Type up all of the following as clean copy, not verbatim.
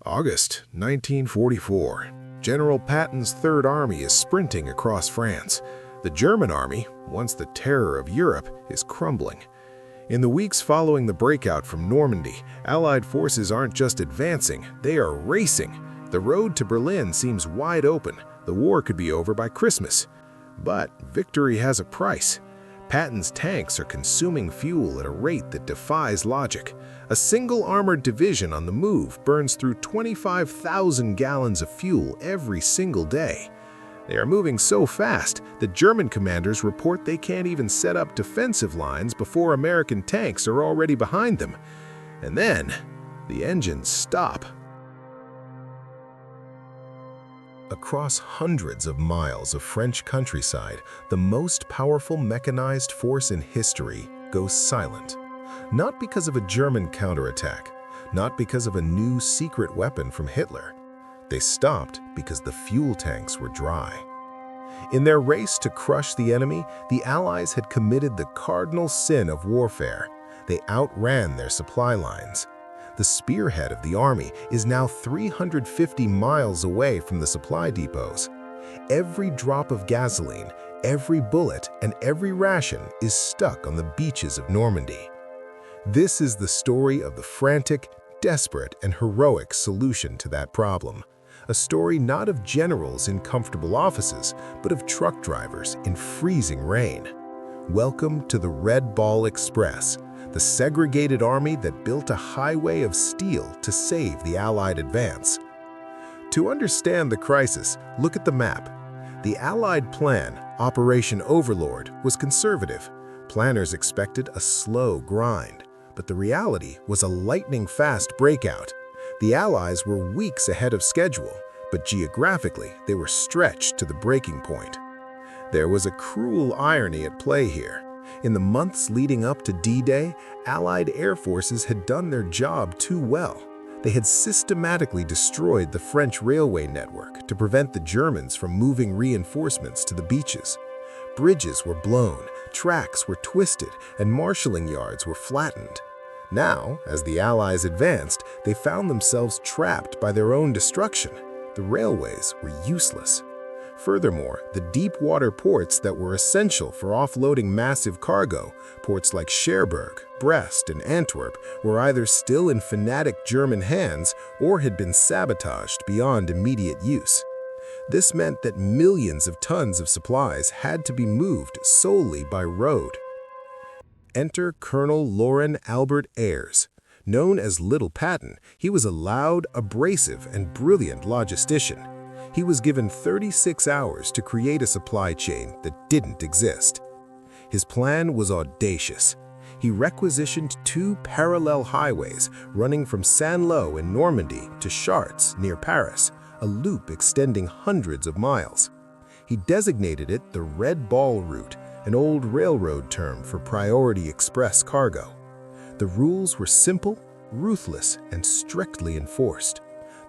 August 1944. General Patton's Third Army is sprinting across France. The German army, once the terror of Europe, is crumbling. In the weeks following the breakout from Normandy, Allied forces aren't just advancing, they are racing. The road to Berlin seems wide open. The war could be over by Christmas. But victory has a price. Patton's tanks are consuming fuel at a rate that defies logic. A single armored division on the move burns through 25,000 gallons of fuel every single day. They are moving so fast that German commanders report they can't even set up defensive lines before American tanks are already behind them. And then, the engines stop. Across hundreds of miles of French countryside, the most powerful mechanized force in history goes silent. Not because of a German counterattack, not because of a new secret weapon from Hitler. They stopped because the fuel tanks were dry. In their race to crush the enemy, the Allies had committed the cardinal sin of warfare. They outran their supply lines. The spearhead of the army is now 350 miles away from the supply depots. Every drop of gasoline, every bullet, and every ration is stuck on the beaches of Normandy. This is the story of the frantic, desperate, and heroic solution to that problem. A story not of generals in comfortable offices, but of truck drivers in freezing rain. Welcome to the Red Ball Express, the segregated army that built a highway of steel to save the Allied advance. To understand the crisis, look at the map. The Allied plan, Operation Overlord, was conservative. Planners expected a slow grind, but the reality was a lightning-fast breakout. The Allies were weeks ahead of schedule, but geographically they were stretched to the breaking point. There was a cruel irony at play here. In the months leading up to D-Day, Allied air forces had done their job too well. They had systematically destroyed the French railway network to prevent the Germans from moving reinforcements to the beaches. Bridges were blown, tracks were twisted, and marshalling yards were flattened. Now, as the Allies advanced, they found themselves trapped by their own destruction. The railways were useless. Furthermore, the deep-water ports that were essential for offloading massive cargo, ports like Cherbourg, Brest, and Antwerp, were either still in fanatic German hands or had been sabotaged beyond immediate use. This meant that millions of tons of supplies had to be moved solely by road. Enter Colonel Lauren Albert Ayres. Known as Little Patton, he was a loud, abrasive, and brilliant logistician. He was given 36 hours to create a supply chain that didn't exist. His plan was audacious. He requisitioned two parallel highways running from Saint-Lô in Normandy to Chartres near Paris, a loop extending hundreds of miles. He designated it the Red Ball route, an old railroad term for priority express cargo. The rules were simple, ruthless, and strictly enforced.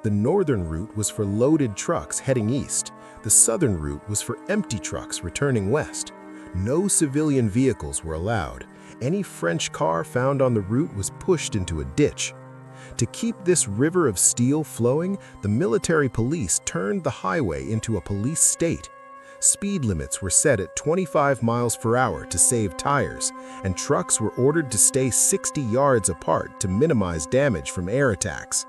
The northern route was for loaded trucks heading east. The southern route was for empty trucks returning west. No civilian vehicles were allowed. Any French car found on the route was pushed into a ditch. To keep this river of steel flowing, the military police turned the highway into a police state. Speed limits were set at 25 miles per hour to save tires, and trucks were ordered to stay 60 yards apart to minimize damage from air attacks.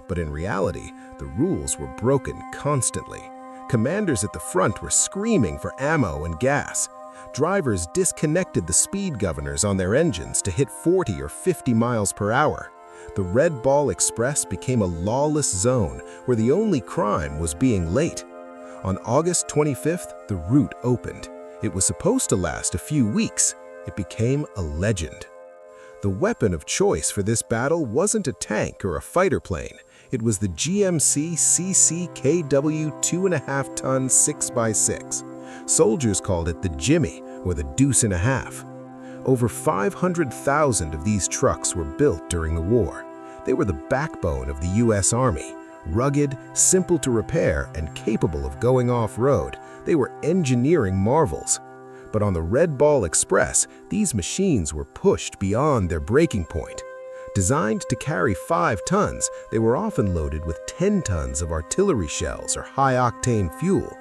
But in reality, the rules were broken constantly. Commanders at the front were screaming for ammo and gas. Drivers disconnected the speed governors on their engines to hit 40 or 50 miles per hour. The Red Ball Express became a lawless zone where the only crime was being late. On August 25th, the route opened. It was supposed to last a few weeks. It became a legend. The weapon of choice for this battle wasn't a tank or a fighter plane. It was the GMC CCKW 2.5-ton 6x6. Soldiers called it the Jimmy, or the Deuce and a Half. Over 500,000 of these trucks were built during the war. They were the backbone of the U.S. Army. Rugged, simple to repair, and capable of going off-road, they were engineering marvels. But on the Red Ball Express, these machines were pushed beyond their breaking point. Designed to carry 5 tons, they were often loaded with 10 tons of artillery shells or high-octane fuel.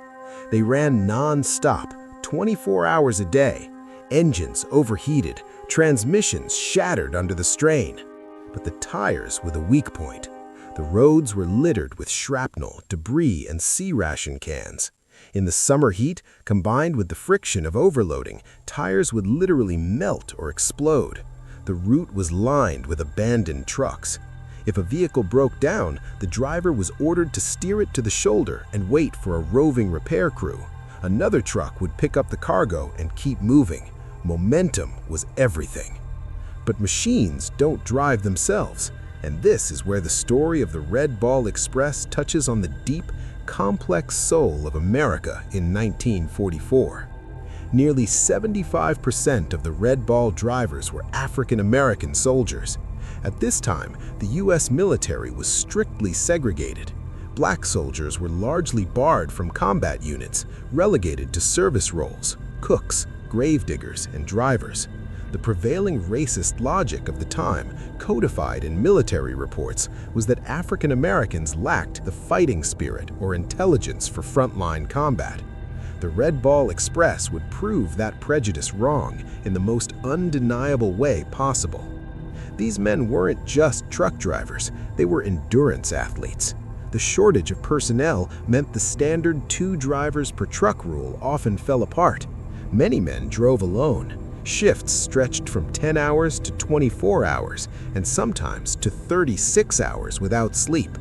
They ran non-stop, 24 hours a day. Engines overheated, transmissions shattered under the strain. But the tires were the weak point. The roads were littered with shrapnel, debris, and sea ration cans. In the summer heat, combined with the friction of overloading, tires would literally melt or explode. The route was lined with abandoned trucks. If a vehicle broke down, the driver was ordered to steer it to the shoulder and wait for a roving repair crew. Another truck would pick up the cargo and keep moving. Momentum was everything. But machines don't drive themselves, and this is where the story of the Red Ball Express touches on the deep, complex soul of America in 1944. Nearly 75% of the Red Ball drivers were African-American soldiers. At this time, the U.S. military was strictly segregated. Black soldiers were largely barred from combat units, relegated to service roles, cooks, gravediggers, and drivers. The prevailing racist logic of the time, codified in military reports, was that African Americans lacked the fighting spirit or intelligence for frontline combat. The Red Ball Express would prove that prejudice wrong in the most undeniable way possible. These men weren't just truck drivers, they were endurance athletes. The shortage of personnel meant the standard 2 drivers per truck rule often fell apart. Many men drove alone. Shifts stretched from 10 hours to 24 hours, and sometimes to 36 hours without sleep.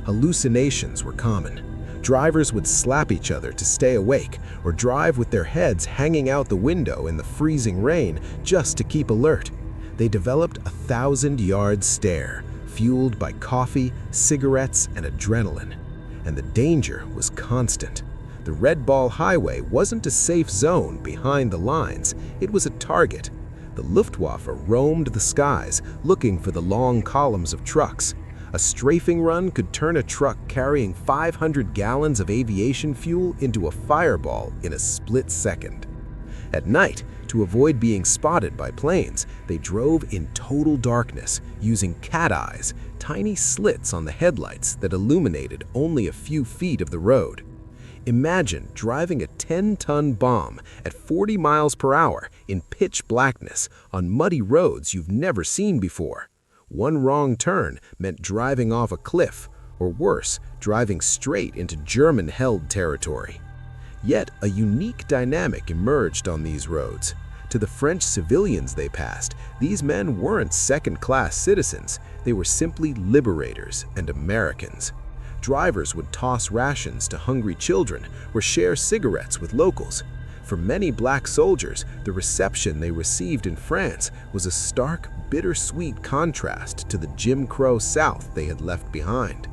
Hallucinations were common. Drivers would slap each other to stay awake, or drive with their heads hanging out the window in the freezing rain just to keep alert. They developed a 1,000-yard stare, fueled by coffee, cigarettes, and adrenaline. And the danger was constant. The Red Ball Highway wasn't a safe zone behind the lines, it was a target. The Luftwaffe roamed the skies, looking for the long columns of trucks. A strafing run could turn a truck carrying 500 gallons of aviation fuel into a fireball in a split second. At night, to avoid being spotted by planes, they drove in total darkness, using cat eyes, tiny slits on the headlights that illuminated only a few feet of the road. Imagine driving a 10-ton bomb at 40 miles per hour in pitch blackness on muddy roads you've never seen before. One wrong turn meant driving off a cliff, or worse, driving straight into German-held territory. Yet a unique dynamic emerged on these roads. To the French civilians they passed, these men weren't second-class citizens, they were simply liberators and Americans. Drivers would toss rations to hungry children or share cigarettes with locals. For many black soldiers, the reception they received in France was a stark, bittersweet contrast to the Jim Crow South they had left behind.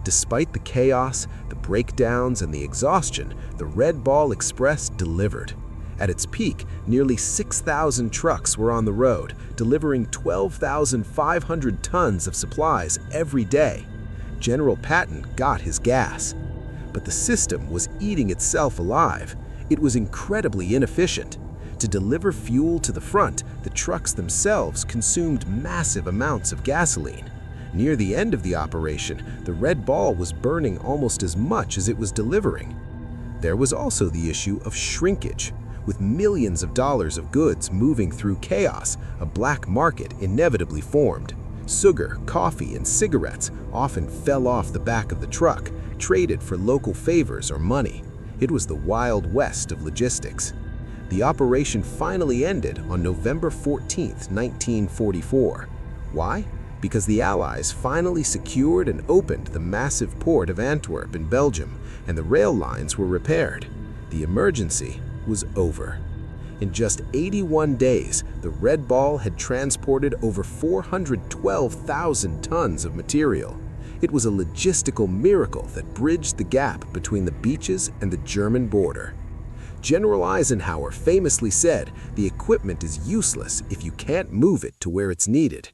Despite the chaos, the breakdowns, and the exhaustion, the Red Ball Express delivered. At its peak, nearly 6,000 trucks were on the road, delivering 12,500 tons of supplies every day. General Patton got his gas. But the system was eating itself alive. It was incredibly inefficient. To deliver fuel to the front, the trucks themselves consumed massive amounts of gasoline. Near the end of the operation, the Red Ball was burning almost as much as it was delivering. There was also the issue of shrinkage. With millions of dollars of goods moving through chaos, a black market inevitably formed. Sugar, coffee, and cigarettes often fell off the back of the truck, traded for local favors or money. It was the Wild West of logistics. The operation finally ended on November 14, 1944. Why? Because the Allies finally secured and opened the massive port of Antwerp in Belgium, and the rail lines were repaired. The emergency was over. In just 81 days, the Red Ball had transported over 412,000 tons of material. It was a logistical miracle that bridged the gap between the beaches and the German border. General Eisenhower famously said, "The equipment is useless if you can't move it to where it's needed."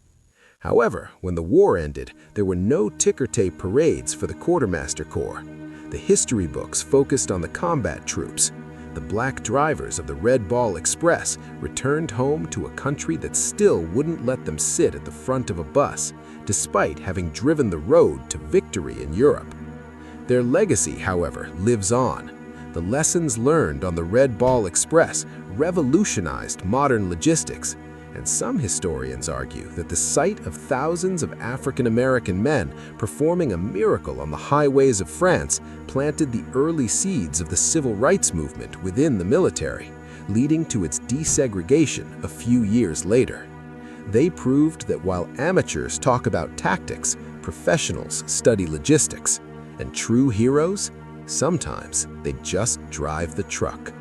However, when the war ended, there were no ticker tape parades for the Quartermaster Corps. The history books focused on the combat troops. the black drivers of the Red Ball Express returned home to a country that still wouldn't let them sit at the front of a bus, despite having driven the road to victory in Europe. Their legacy, however, lives on. The lessons learned on the Red Ball Express revolutionized modern logistics, and some historians argue that the sight of thousands of African-American men performing a miracle on the highways of France planted the early seeds of the civil rights movement within the military, leading to its desegregation a few years later. They proved that while amateurs talk about tactics, professionals study logistics, and true heroes, sometimes they just drive the truck.